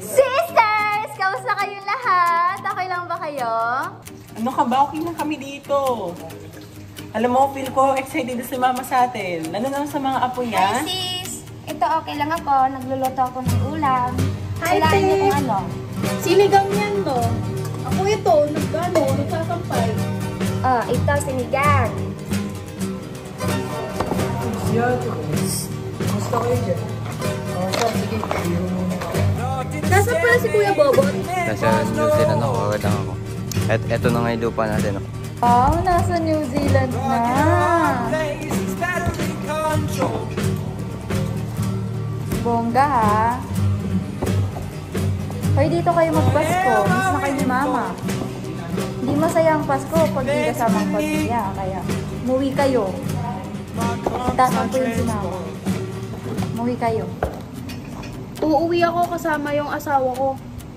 Sisters! Kamusta kayong lahat? Okay lang ba kayo? Ano ka ba? Okay lang kami dito. Alam mo, feel ko excited na si Mama sa atin. Lalo naman sa mga apo niya. Hi sis! Ito okay lang ako. Nagluluto ako ng ulam. Hi, Kailangan niyo Sis. kung ano. Sinigang yan to. Ako ito, nagsasampay. Oh, ito sinigang. Gusto kayo dyan? Sige. Nasaan pala si Kuya Bobot? Nasa New Zealand ako, kawad lang ako. At eto na nga yung lupa natin. Wow, nasa New Zealand na. Bongga ha. Hoy, dito kayo magpasko. Miss na kayo ni Mama. Hindi masaya ang Pasko pag di kasama ang pamilya. Kaya, umuwi kayo. Tatampo yun si Mama. Umuwi kayo. Uuwi ako kasama yung asawa ko.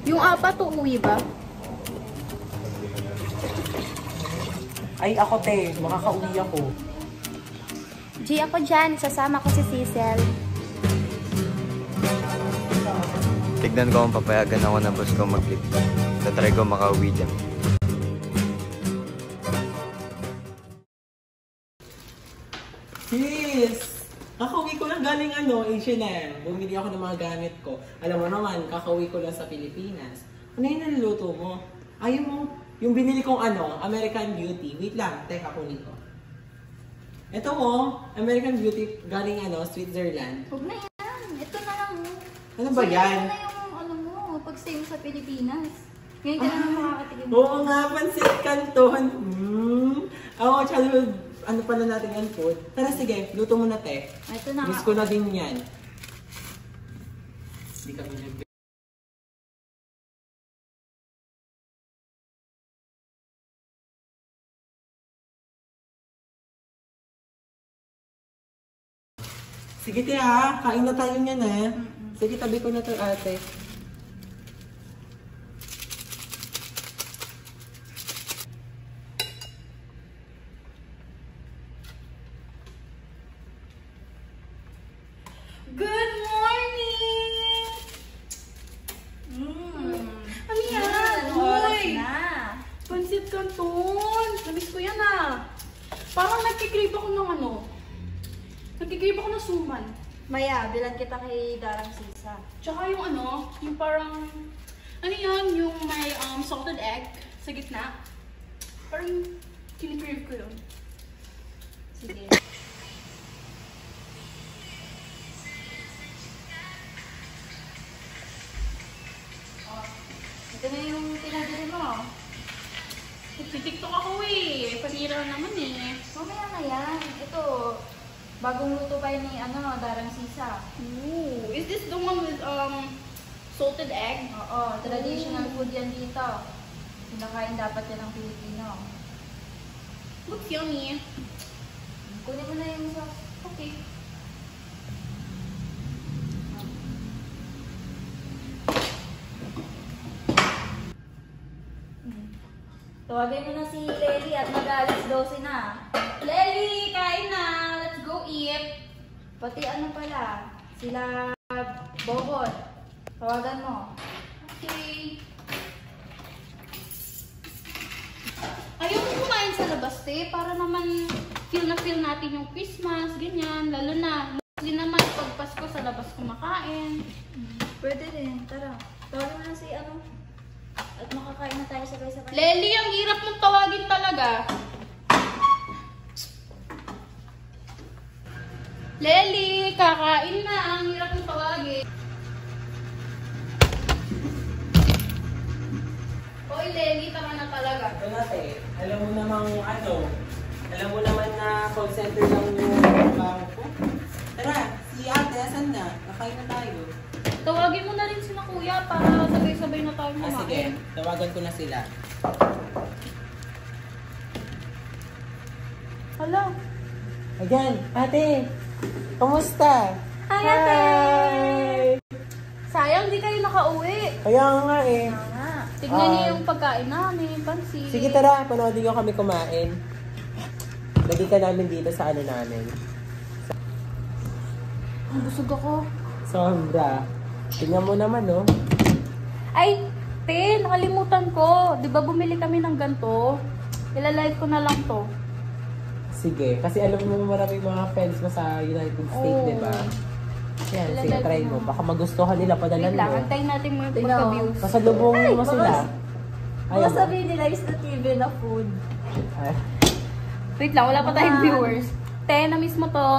Yung apat, uuwi ba? Ay, ako te. Makakauwi ako. G, ako dyan. Sasama ko si Cecil. Tignan ko kung papayagan ako na boss ko mag-leave. Tatry ko makauwi dyan. Sis! Kakauwi ko lang galing H&M. Bumili ako ng mga gamit ko. Alam mo naman, kakauwi ko lang sa Pilipinas. Ano yung naluluto mo? Ayaw mo, yung binili kong American Beauty. Wait lang, teka, kunin ko. Ito mo, American Beauty galing Switzerland. Huwag na yan. Ito na lang. Ano ba yan? Ito na yung pag-stay mo sa Pilipinas. Ngayon ka naman makakatikim. Oo nga, pansit canton. Oo, childhood, pala natin yan food. Tara, sige, luto mo na, te. Ito na Miss nga. ko na din yan. Hindi kami nag- Sige, te ha. Kain na tayo niyan, ha. Sige, tabi ko na to, ate. Good morning! Ano yan? Oras Uy! na. Pansit canton! Namiss ko yan ah! Parang nagkikrave ako ng nagkikrave ako ng suman. Maya, bilang kita kay Darang Sisa. Tsaka yung yung parang, yung may salted egg sa gitna. Parang kinikrave ko yun. Sige. Ito na yung pinabili mo. Nagtitiktok ako eh. Panira naman eh. Mamaya na yan. Ito, bagong luto pa yun ni Darang Sisa. Ooh, is this the one with salted egg? Oo, traditional food yan dito. Pinakain dapat yan ng Pilipino. Looks yummy. Kunin mo na yung sauce. Okay. Tawagin mo na si Lely at mag-alas 12 na. Lely, kain na! Let's go eat! Pati pala, sila Bobot. Tawagan mo. Okay. Ayaw ko kumain sa labas, te. Para naman feel natin yung Christmas, ganyan. Lalo na, mostly naman pag Pasko sa labas kumakain. Pwede din, tara. Tawagan mo na si at makakain na tayo sabay-sabay. Lely, ang hirap mong tawagin talaga. Lely, kakain na. Ang hirap mong tawagin. Hoy, Lely, tama na talaga. Ito na, te. Alam mo naman na call center lang yung trabaho ko. Tara, si ate, asan na? Nakain na tayo. Tawagin mo na rin sila kuya para sabay-sabay na tayo kumain. Sige, tawagan ko na sila. Hala. Ayan, ate. Kumusta? Hi, ate! Sayang di kayo nakauwi. Kaya nga eh. Tignan niyo yung pagkain namin, pansit. Sige, tara. Panoodin nyo kami kumain. Lagi ka namin dito sa namin. Busog ako. Sobra. Tingnan mo naman, no? Ay, te, nakalimutan ko. Di ba bumili kami ng ganito? Ilalive ko na lang to. Sige, kasi alam mo maraming mga friends mo sa United States, Oo. di ba? Yan, Ilalagay sige, try mo. mo. Baka magustuhan nila, padalan Wait lang, mo. antayin natin mo yung Tingnan mo. pagka-views. Pasalubongin mo sila. Baka Ayaw mo. sabihin nila is the TV na food. Ay. Wait lang, wala pa tayong Naman. viewers. Te, na-miss mo to?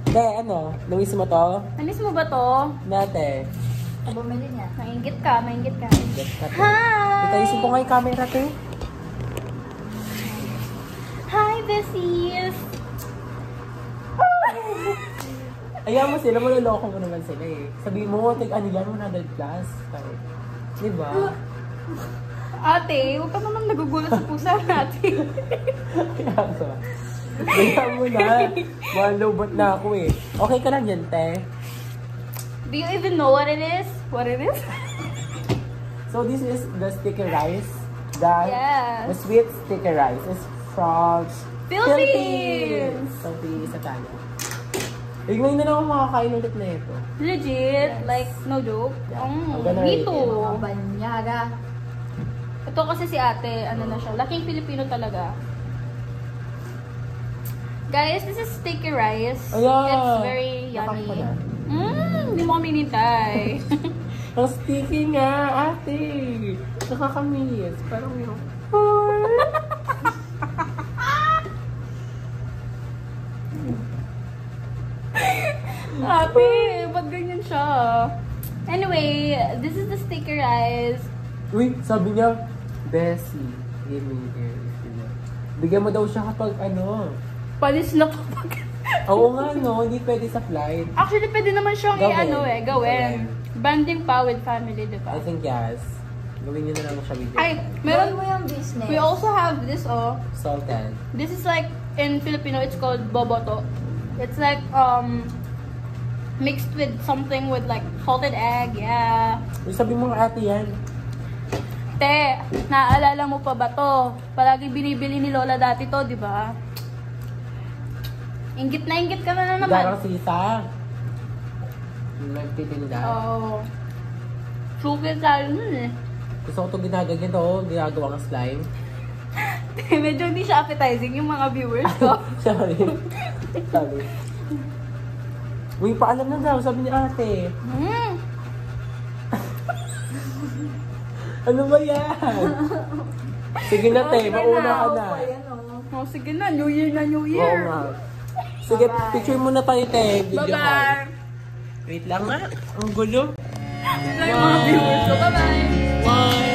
Te, ano? Nawis mo to? Na-miss mo ba to? Nate. Bumili niya. Maingit ka, maingit ka. Get ka, te. Hi! Itayusin ko nga yung camera, te. Hi, Bessies! Ayaw mo sila, maloloko mo naman sila eh. Sabihin mo, ano yan, 100 plus. Di ba? Ate, huwag ka naman nagugulat sa pusa natin. Kaya ka. Kaya mo na. Malobot na ako eh. Okay ka lang yan, te. Do you even know what it is? What it is? So this is the sticky rice. The Yes. sweet sticky rice is from Philippines! So, sa tayo. Ngayon na lang ako makakain ulit na ito. Legit? Yes. Like, no joke? Yeah. I'm gonna Me rate it. too. Mga banyaga. Ito kasi si ate, ano na siya, laking Filipino talaga. Guys, this is sticky rice. Ayan. It's very Nakain ko yummy. na. Hindi mo kami nintay. Ang sticky nga, ate. Nakakamiss. Parang yung... Ate, ba't ganyan siya? Anyway, this is the sticky rice. Uy, sabi niya, Bessie, give me here. Bigyan mo daw siya kapag ano. Panis na kapag... Oo nga, no? Hindi pwede sa flight. Actually, pwede naman siyang Gawin. gawin. Gawin. Banding pa with family, di ba? I think yes. Gawin niyo na lang siya video. Ay, Meron meron... mo yung business. We also have this, oh. Salted. This is like, in Filipino, it's called boboto. It's like, mixed with something with like salted egg, yeah. Uy, sabi mo ate yan. Te, naaalala mo pa ba to? Palagi binibili ni Lola dati to, di ba? Ingit ka na naman. Garang sisa. Nagtitinda. Oo. Suki tayo nun eh. Gusto ko ito ginaganyan to. Ginagawang slime. Medyo hindi siya appetizing yung mga viewers ko. Sorry. Sorry. Uy, paalam na daw. Sabi ni ate. Ano ba yan? Sige na, te. Mauna ka na. Ayan o. Oh, sige na, New Year na New Oo Year. nga. Sige, Bye-bye. picture muna tayo, te. Video call. Bye-bye. Wait lang nga. Ang gulo. Ito yung mga viewers ko. Bye-bye. One.